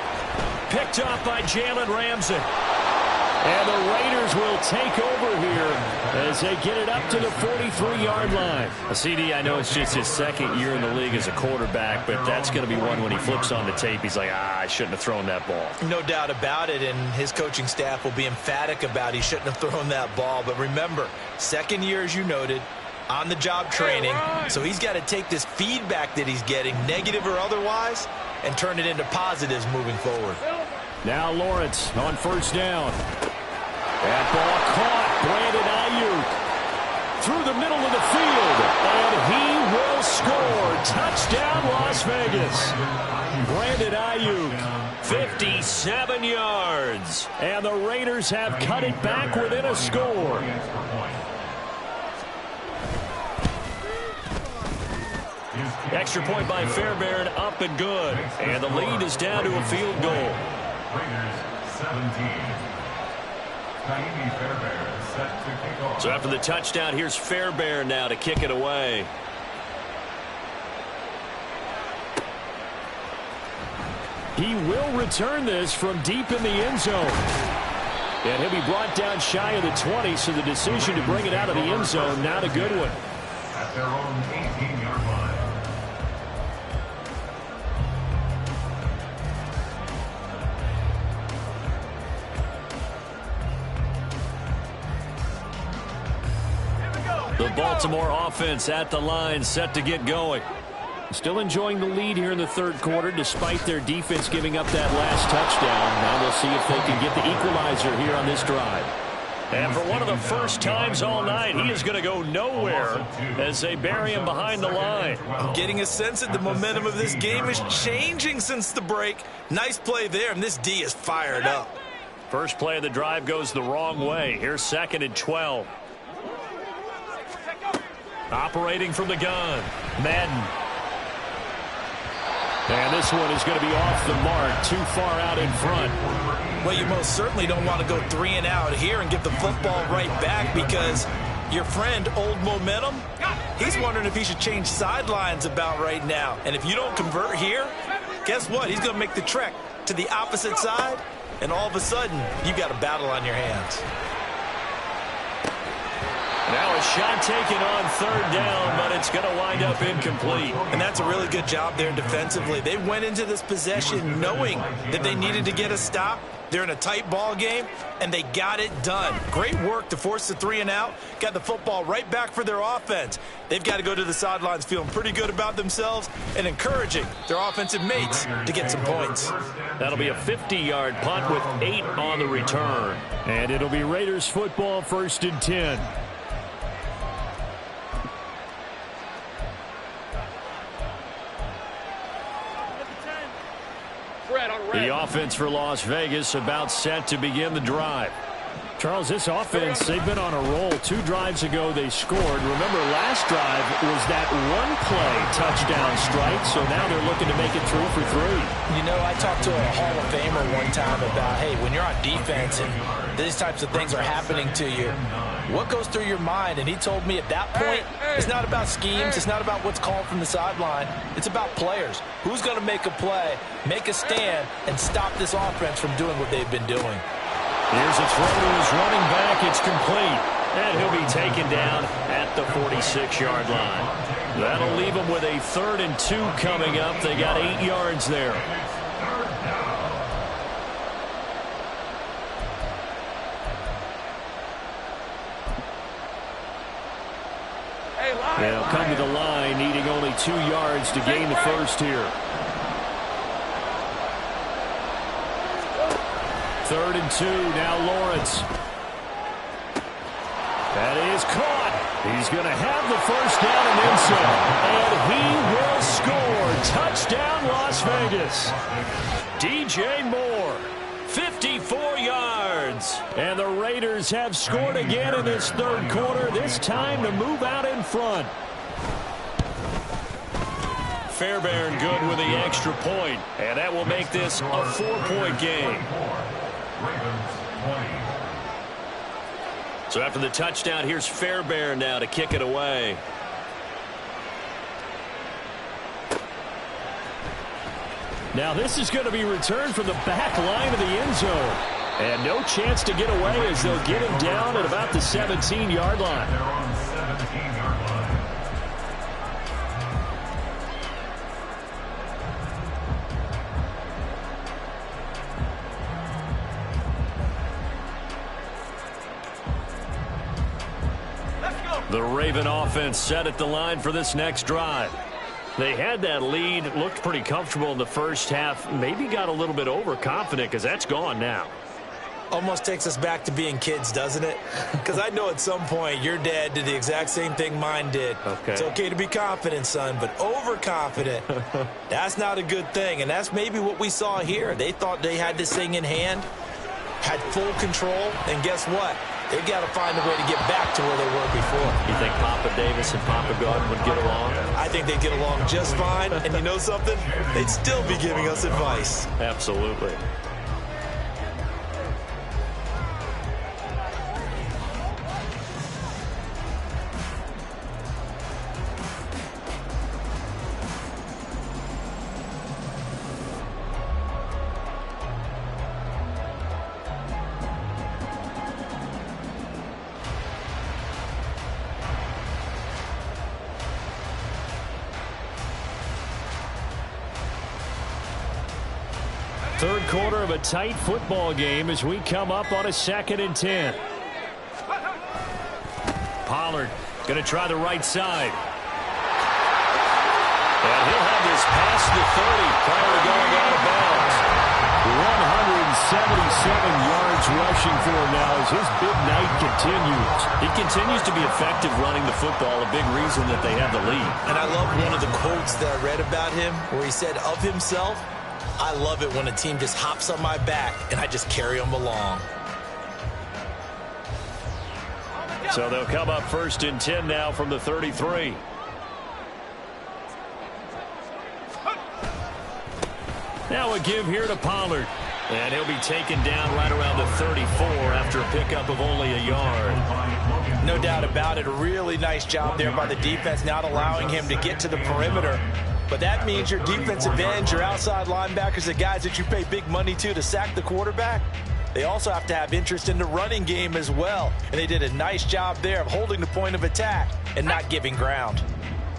Picked off by Jalen Ramsey. And the Raiders will take over here as they get it up to the 43-yard line. CD, I know it's just his 2nd year in the league as a quarterback, but that's going to be one when he flips on the tape. He's like, I shouldn't have thrown that ball. No doubt about it, and his coaching staff will be emphatic about he shouldn't have thrown that ball. But remember, 2nd year, as you noted, on-the-job training, so he's got to take this feedback that he's getting, negative or otherwise, and turn it into positives moving forward. Now Lawrence on 1st down. That ball caught. Brandon Ayuk through the middle of the field, and he will score. Touchdown, Las Vegas. Brandon Ayuk, 57 yards, and the Raiders have cut it back within a score. Extra point by Fairbairn, up and good. And the lead is down to a field goal. Raiders 17. Naimi Fairbairn set to kick off. So after the touchdown, here's Fairbairn now to kick it away. He will return this from deep in the end zone. And he'll be brought down shy of the 20, so the decision to bring it out of the end zone, not a good one. At their own 18-yard line. The Baltimore offense at the line, set to get going. Still enjoying the lead here in the 3rd quarter, despite their defense giving up that last touchdown. Now we'll see if they can get the equalizer here on this drive. And for one of the first times all night, he is going to go nowhere as they bury him behind the line. I'm getting a sense that the momentum of this game is changing since the break. Nice play there, and this D is fired up. First play of the drive goes the wrong way. Here's 2nd and 12. Operating from the gun, Madden. And this one is going to be off the mark, too far out in front. Well, you most certainly don't want to go 3 and out here and give the football right back because your friend, Old Momentum, he's wondering if he should change sidelines about right now. And if you don't convert here, guess what? He's going to make the trek to the opposite side, and all of a sudden, you've got a battle on your hands. Now a shot taken on 3rd down, but it's going to wind up incomplete. And that's a really good job there defensively. They went into this possession knowing that they needed to get a stop. They're in a tight ball game, and they got it done. Great work to force the 3 and out. Got the football right back for their offense. They've got to go to the sidelines feeling pretty good about themselves and encouraging their offensive mates to get some points. That'll be a 50-yard punt with 8 on the return. And it'll be Raiders football, 1st and 10. The offense for Las Vegas about set to begin the drive. Charles, this offense, they've been on a roll. 2 drives ago, they scored. Remember, last drive was that one-play touchdown strike, so now they're looking to make it through for 3. You know, I talked to a Hall of Famer one time about, hey, when you're on defense and these types of things are happening to you, what goes through your mind? And he told me at that point, it's not about schemes. It's not about what's called from the sideline. It's about players. Who's going to make a play, make a stand, and stop this offense from doing what they've been doing? Here's a throw to his running back. It's complete. And he'll be taken down at the 46-yard line. That'll leave him with a 3rd and 2 coming up. They got 8 yards there. They'll come to the line, needing only 2 yards to gain the first here. 3rd and 2, now Lawrence. That is caught. He's going to have the first down and then some. And he will score. Touchdown, Las Vegas. DJ Moore, 54 yards. And the Raiders have scored again in this 3rd quarter, this time to move out in front. Fairbairn good with the extra point, and that will make this a 4-point game. So after the touchdown, here's Fairbairn now to kick it away. Now this is going to be returned from the back line of the end zone. And no chance to get away as they'll get him down at about the 17-yard line. They're on 17-yard line. The Raven offense set at the line for this next drive. They had that lead, looked pretty comfortable in the first half, maybe got a little bit overconfident because that's gone now. Almost takes us back to being kids, doesn't it? Because I know at some point your dad did the exact same thing mine did. Okay. It's okay to be confident, son, but overconfident, that's not a good thing. And that's maybe what we saw here. They thought they had this thing in hand, had full control, and guess what? They've got to find a way to get back to where they were before. You think Papa Davis and Papa Gordon would get along? I think they'd get along just fine. And you know something? They'd still be giving us advice. Absolutely. Third quarter of a tight football game as we come up on a 2nd and 10. Pollard going to try the right side. And he'll have this past the 30 prior to going out of bounds. 177 yards rushing for him now as his big night continues. He continues to be effective running the football, a big reason that they have the lead. And I love one of the quotes that I read about him where he said of himself, I love it when a team just hops on my back and I just carry them along. So they'll come up 1st and 10 now from the 33. Now a give here to Pollard. And he'll be taken down right around the 34 after a pickup of only a yard. No doubt about it. A really nice job there by the defense, not allowing him to get to the perimeter. But that means your defensive ends, your outside linebackers, the guys that you pay big money to sack the quarterback, they also have to have interest in the running game as well. And they did a nice job there of holding the point of attack and not giving ground.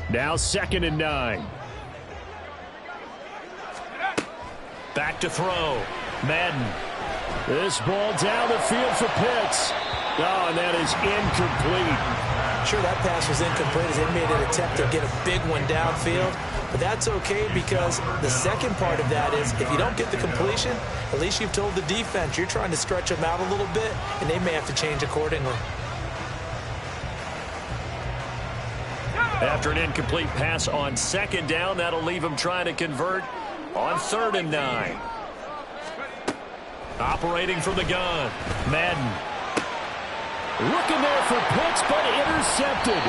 Now 2nd and 9. Back to throw. Madden. This ball down the field for Pitts. Oh, and that is incomplete. Sure, that pass was incomplete as they made an attempt to get a big one downfield. But that's okay because the second part of that is if you don't get the completion, at least you've told the defense you're trying to stretch them out a little bit, and they may have to change accordingly. After an incomplete pass on 2nd down, that'll leave him trying to convert on 3rd and 9. Operating from the gun, Madden. Looking there for Pitts, but intercepted.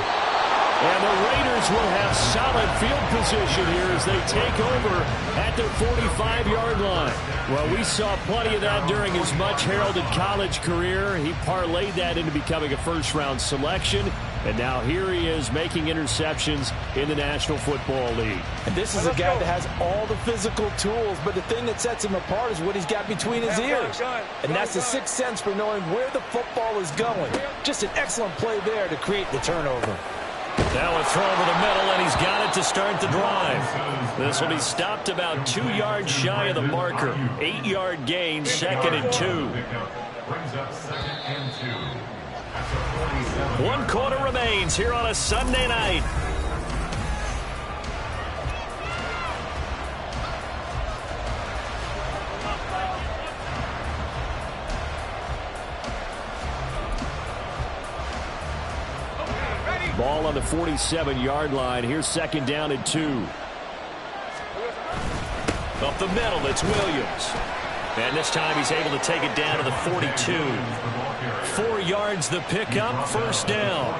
And the Raiders will have solid field position here as they take over at their 45-yard line. Well, we saw plenty of that during his much-heralded college career. He parlayed that into becoming a first-round selection. And now here he is making interceptions in the National Football League. And this is a guy that has all the physical tools, but the thing that sets him apart is what he's got between his ears. And that's the sixth sense for knowing where the football is going. Just an excellent play there to create the turnover. Now a throw over the middle, and he's got it to start the drive. This will be stopped about 2 yards shy of the marker. 8-yard gain, 2nd and 2. Brings up 2nd and 2. 1 quarter remains here on a Sunday night. Ball on the 47-yard line. Here's 2nd down and 2. Up the middle, it's Williams. And this time he's able to take it down to the 42. 4 yards the pickup, 1st down.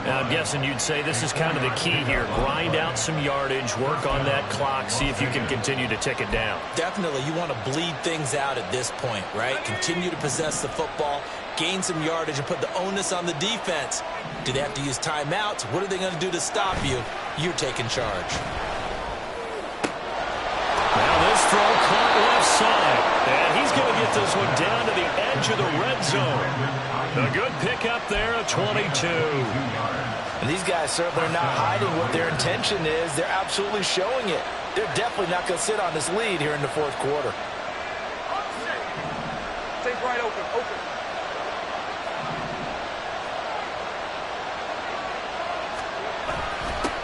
Now I'm guessing you'd say this is kind of the key here. Grind out some yardage, work on that clock, see if you can continue to tick it down. Definitely, you want to bleed things out at this point, right? Continue to possess the football, gain some yardage, and put the onus on the defense. Do they have to use timeouts? What are they going to do to stop you? You're taking charge. Now this throw caught left side. And he's going to get this one down to the edge of the red zone. A good pickup there at 22. And these guys certainly are not hiding what their intention is. They're absolutely showing it. They're definitely not going to sit on this lead here in the 4th quarter. Take right open, open.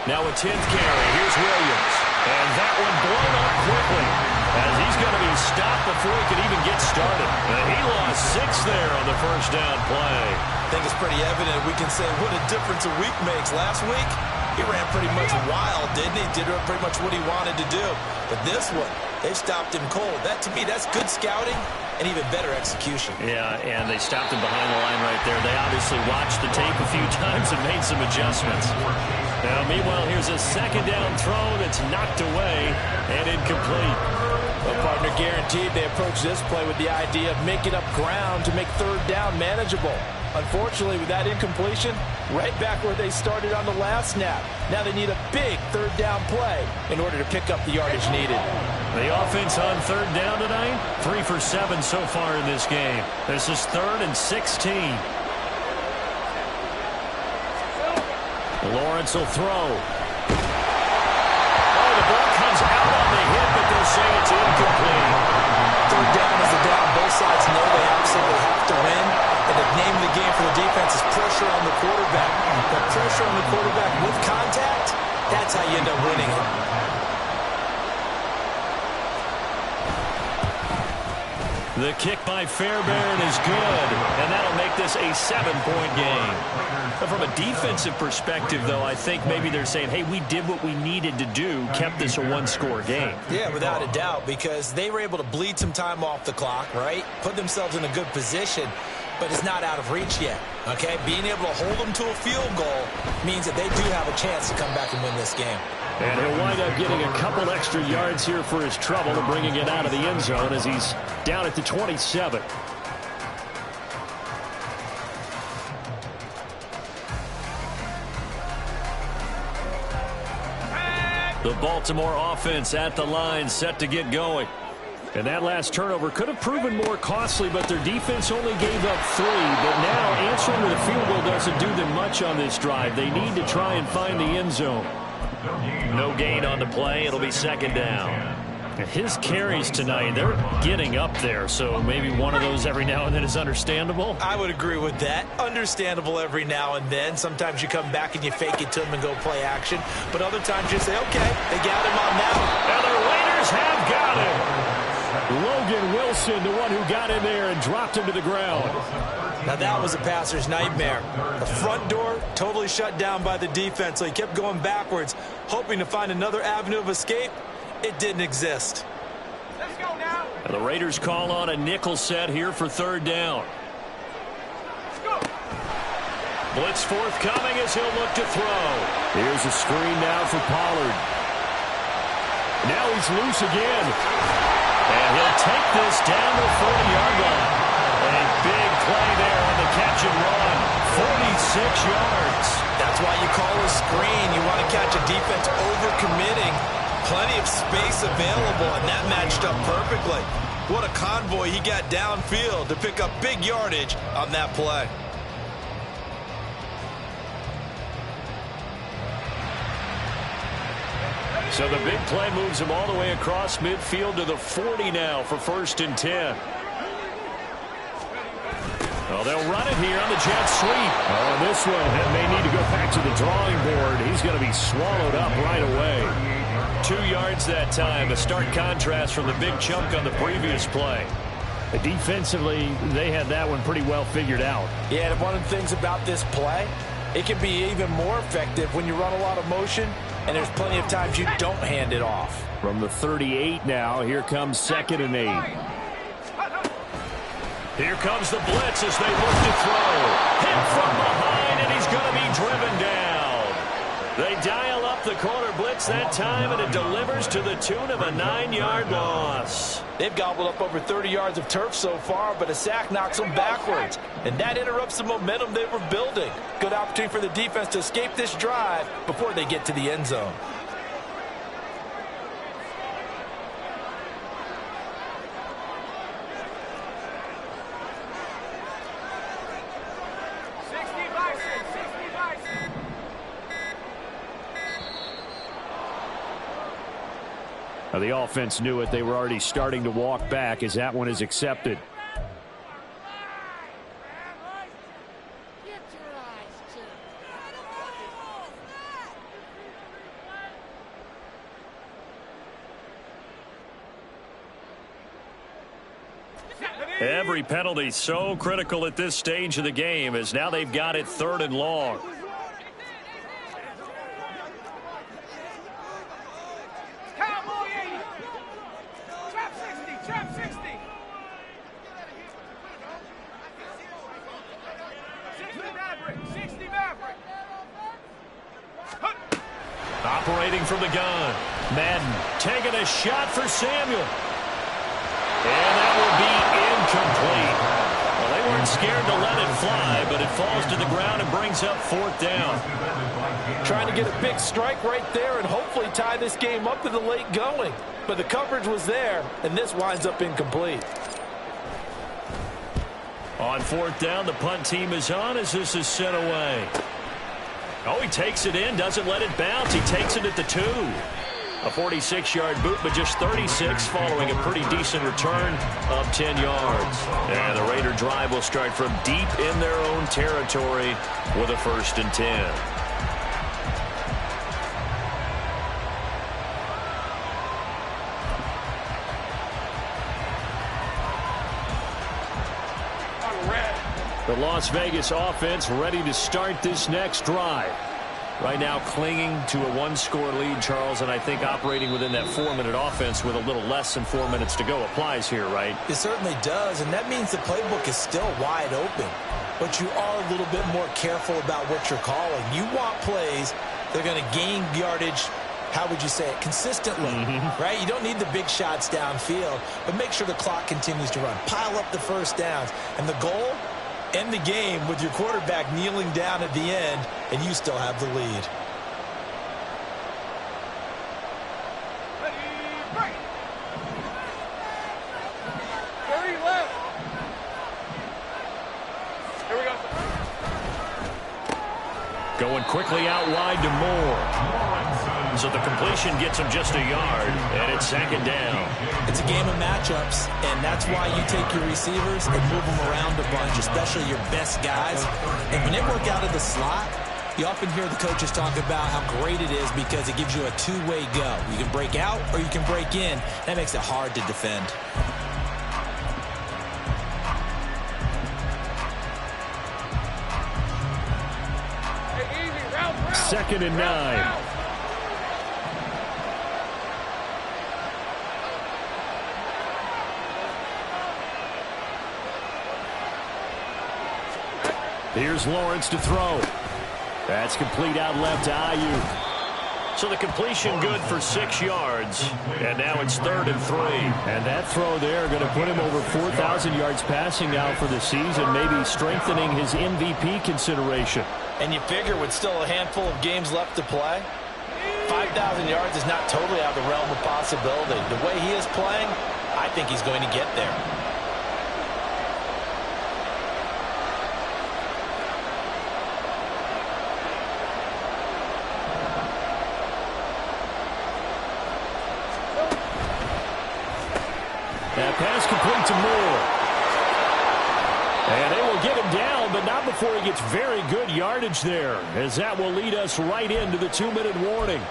Now a 10th carry. Here's Williams. And that one blown up quickly as he's going to be stopped before he can even get started. And he lost 6 there on the 1st down play. I think it's pretty evident we can say what a difference a week makes. Last week, he ran pretty much wild, didn't he? Did pretty much what he wanted to do. But this one, they stopped him cold. That, to me, that's good scouting and even better execution. Yeah, and they stopped him behind the line right there. They obviously watched the tape a few times and made some adjustments. Now, meanwhile, here's a 2nd down throw that's knocked away and incomplete. Well, partner, guaranteed they approach this play with the idea of making up ground to make 3rd down manageable. Unfortunately, with that incompletion, right back where they started on the last snap. Now they need a big 3rd down play in order to pick up the yardage needed. The offense on 3rd down tonight, 3 for 7 so far in this game. This is 3rd and 16. Lawrence will throw. Oh, the ball comes out on the hit, but they'll say it's incomplete. 3rd down is a down. Both sides know they absolutely have to win. And the name of the game for the defense is pressure on the quarterback. But pressure on the quarterback with contact, that's how you end up winning it. The kick by Fairbairn is good, and that'll make this a 7-point game. But from a defensive perspective, though, I think maybe they're saying, hey, we did what we needed to do, kept this a 1-score game. Yeah, without a doubt, because they were able to bleed some time off the clock, right? Put themselves in a good position, but it's not out of reach yet, okay? Being able to hold them to a field goal means that they do have a chance to come back and win this game. And he'll wind up getting a couple extra yards here for his trouble and bringing it out of the end zone as he's down at the 27. The Baltimore offense at the line, set to get going. And that last turnover could have proven more costly, but their defense only gave up 3. But now answering with a field goal doesn't do them much on this drive. They need to try and find the end zone. No gain on the play. It'll be 2nd down. His carries tonight, they're getting up there, so maybe one of those every now and then is understandable. I would agree with that. Understandable every now and then. Sometimes you come back and you fake it to them and go play action. But other times you say, okay, they got him on now. And the Raiders have got him. Logan Wilson, the one who got in there and dropped him to the ground. Now that was a passer's nightmare. The front door totally shut down by the defense, so he kept going backwards, hoping to find another avenue of escape. It didn't exist. Let's go now. The Raiders call on a nickel set here for third down. Blitz forthcoming as he'll look to throw. Here's a screen now for Pollard. Now he's loose again. And he'll take this down the 40-yard line. A big play there on the catch and run. 46 yards. That's why you call a screen. You want to catch a defense overcommitting. Plenty of space available, and that matched up perfectly. What a convoy he got downfield to pick up big yardage on that play. So the big play moves him all the way across midfield to the 40 now for 1st and 10. Well, they'll run it here on the jet sweep. Oh, this one may need to go back to the drawing board. He's going to be swallowed up right away. 2 yards that time, a stark contrast from the big chunk on the previous play. Defensively, they had that one pretty well figured out. Yeah, and one of the things about this play, it can be even more effective when you run a lot of motion, and there's plenty of times you don't hand it off. From the 38 now, here comes 2nd and 8. Here comes the blitz as they look to throw. Hit from behind, and he's going to be driven down. They dial up the corner blitz that time, and it delivers to the tune of a 9-yard loss. They've gobbled up over 30 yards of turf so far, but a sack knocks them backwards, and that interrupts the momentum they were building. Good opportunity for the defense to escape this drive before they get to the end zone. Now, the offense knew it. They were already starting to walk back as that one is accepted. Every penalty so critical at this stage of the game, as now they've got it 3rd and long. Operating from the gun. Madden taking a shot for Samuel. And that will be incomplete. Well, they weren't scared to let it fly, but it falls to the ground and brings up 4th down. Trying to get a big strike right there and hopefully tie this game up to the late going. But the coverage was there, and this winds up incomplete. On 4th down, the punt team is on as this is sent away. Oh, he takes it in, doesn't let it bounce. He takes it at the 2. A 46-yard boot, but just 36 following a pretty decent return of 10 yards. And the Raider drive will start from deep in their own territory with a 1st and 10. The Las Vegas offense ready to start this next drive. Right now clinging to a 1-score lead, Charles, and I think operating within that 4-minute offense with a little less than 4 minutes to go applies here, right? It certainly does, and that means the playbook is still wide open. But you are a little bit more careful about what you're calling. You want plays that are going to gain yardage, how would you say it, consistently, right? You don't need the big shots downfield, but make sure the clock continues to run. Pile up the first downs, and the goal, end the game with your quarterback kneeling down at the end, and you still have the lead. Going quickly out wide to Moore. So the completion gets him just a yard, and it's 2nd down. It's a game of matchups, and that's why you take your receivers and move them around a bunch, especially your best guys. And when they work out of the slot, you often hear the coaches talk about how great it is because it gives you a two-way go. You can break out or you can break in. That makes it hard to defend. 2nd and 9. Here's Lawrence to throw. That's complete out left to Ayuk. So the completion good for 6 yards, and now it's 3rd and 3. And that throw there going to put him over 4,000 yards passing now for the season, maybe strengthening his MVP consideration. And you figure with still a handful of games left to play, 5,000 yards is not totally out of the realm of possibility. The way he is playing, I think he's going to get there. That pass complete to Moore. And they will get him down, but not before he gets very good yardage there, as that will lead us right into the 2-minute warning.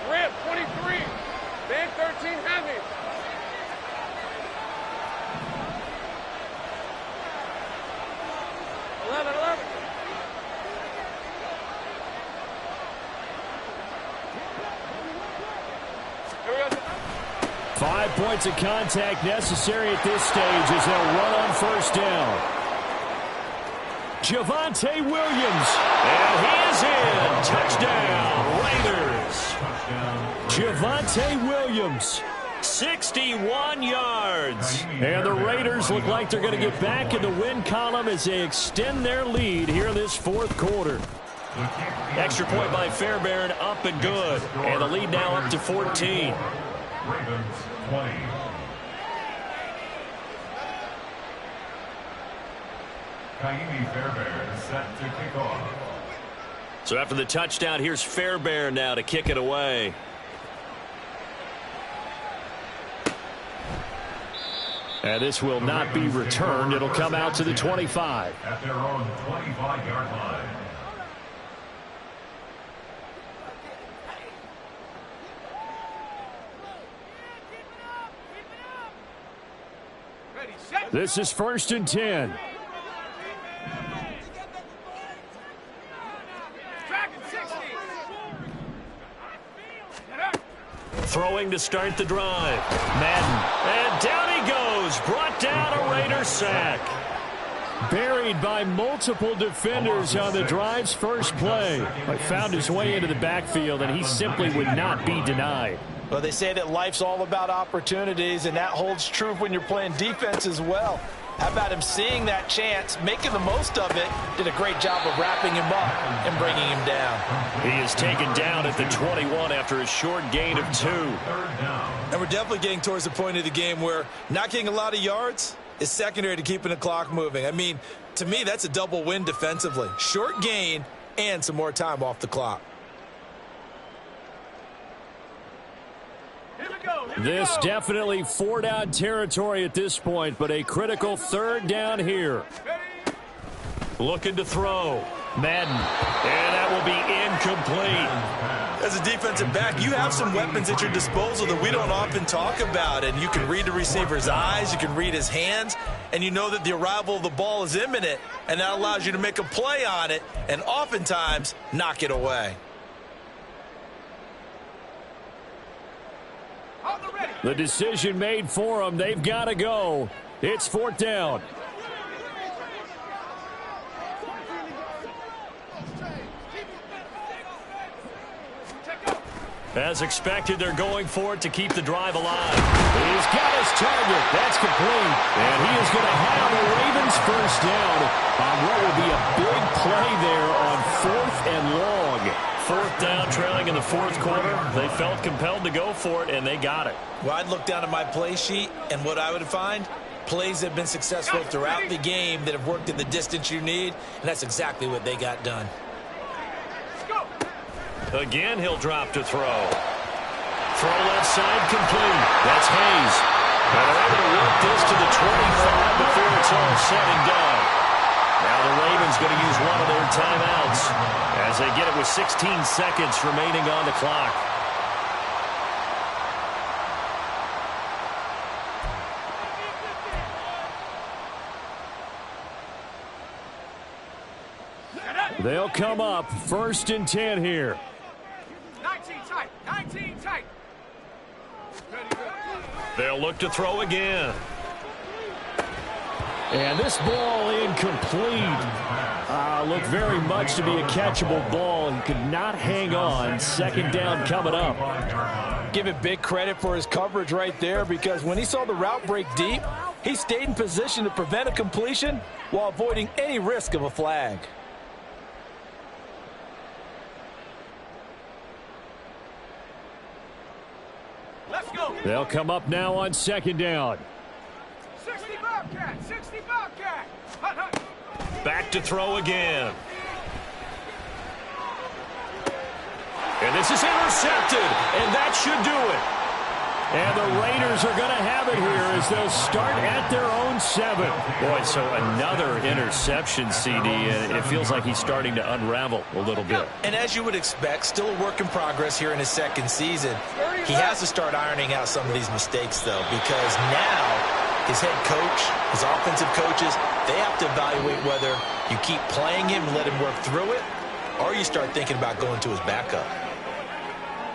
Rip, 23. Band 13, heavy. Here we go. 5 points of contact necessary at this stage as they'll run on first down. Javonte Williams. And he is in. Touchdown, Raiders. Javonte Williams. 61 yards. And the Raiders look like they're going to get back in the win column as they extend their lead here in this fourth quarter. Extra point by Fairbairn, up and good. And the lead now up to 14. Ravens 20. Kaimi Fairbairn is set to kick off. So after the touchdown, here's Fairbairn now to kick it away. And this will not be returned. It'll come out to the 25. At their own 25-yard line. Ready, set. This is 1st and 10. Tracking 60. Throwing to start the drive. Madden. And down he goes. Brought down a Raider sack. Buried by multiple defenders on the drive's first play. But found his way into the backfield, and he simply would not be denied. Well, they say that life's all about opportunities, and that holds true when you're playing defense as well. How about him seeing that chance, making the most of it, did a great job of wrapping him up and bringing him down. He is taken down at the 21 after a short gain of 2. And we're definitely getting towards the point of the game where not getting a lot of yards is secondary to keeping the clock moving. I mean, to me, that's a double win defensively. Short gain and some more time off the clock. This definitely 4-down territory at this point, but a critical 3rd down here. Looking to throw. Madden. And that will be incomplete. As a defensive back, you have some weapons at your disposal that we don't often talk about. And you can read the receiver's eyes, you can read his hands, and you know that the arrival of the ball is imminent, and that allows you to make a play on it and oftentimes knock it away. The decision made for them. They've got to go. It's 4th down. As expected, they're going for it to keep the drive alive. He's got his target. That's complete. And he is going to have the Ravens first down on what will be a big play there on 4th and long. 4th down, trailing in the 4th quarter. They felt compelled to go for it, and they got it. Well, I'd look down at my play sheet, and what I would find, plays that have been successful throughout the game that have worked in the distance you need, and that's exactly what they got done. Again, he'll drop to throw. Throw left side complete. That's Hayes. And they're able to work this to the 25 before it's all said and done. Now the Ravens going to use one of their timeouts as they get it with 16 seconds remaining on the clock. They'll come up 1st and 10 here. 19 tight. 19 tight. They'll look to throw again. And this ball incomplete. Looked very much to be a catchable ball and could not hang on. 2nd down coming up. Give it big credit for his coverage right there, because when he saw the route break deep, he stayed in position to prevent a completion while avoiding any risk of a flag. Let's go. They'll come up now on 2nd down. 60 Bobcat. 60 Bobcat. Hut, hut. Back to throw again. And this is intercepted, and that should do it. And the Raiders are going to have it here as they'll start at their own 7. Boy, so another interception, CD, and it feels like he's starting to unravel a little bit. And as you would expect, still a work in progress here in his 2nd season. He has to start ironing out some of these mistakes, though, because now his head coach, his offensive coaches, they have to evaluate whether you keep playing him and let him work through it, or you start thinking about going to his backup.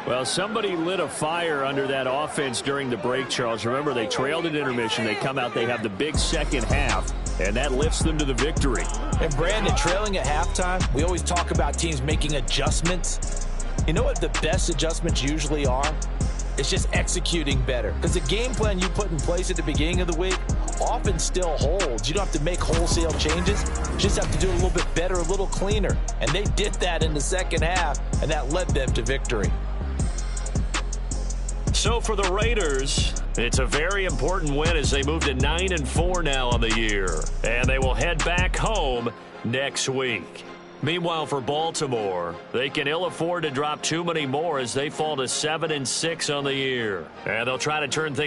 Well, somebody lit a fire under that offense during the break, Charles. Remember, they trailed at intermission. They come out, they have the big second half, and that lifts them to the victory. And Brandon, trailing at halftime, we always talk about teams making adjustments. You know what the best adjustments usually are? It's just executing better. Because the game plan you put in place at the beginning of the week often still holds. You don't have to make wholesale changes. You just have to do it a little bit better, a little cleaner. And they did that in the second half, and that led them to victory. So for the Raiders, it's a very important win as they move to 9-4 now on the year. And they will head back home next week. Meanwhile, for Baltimore, they can ill afford to drop too many more as they fall to 7-6 on the year. And they'll try to turn things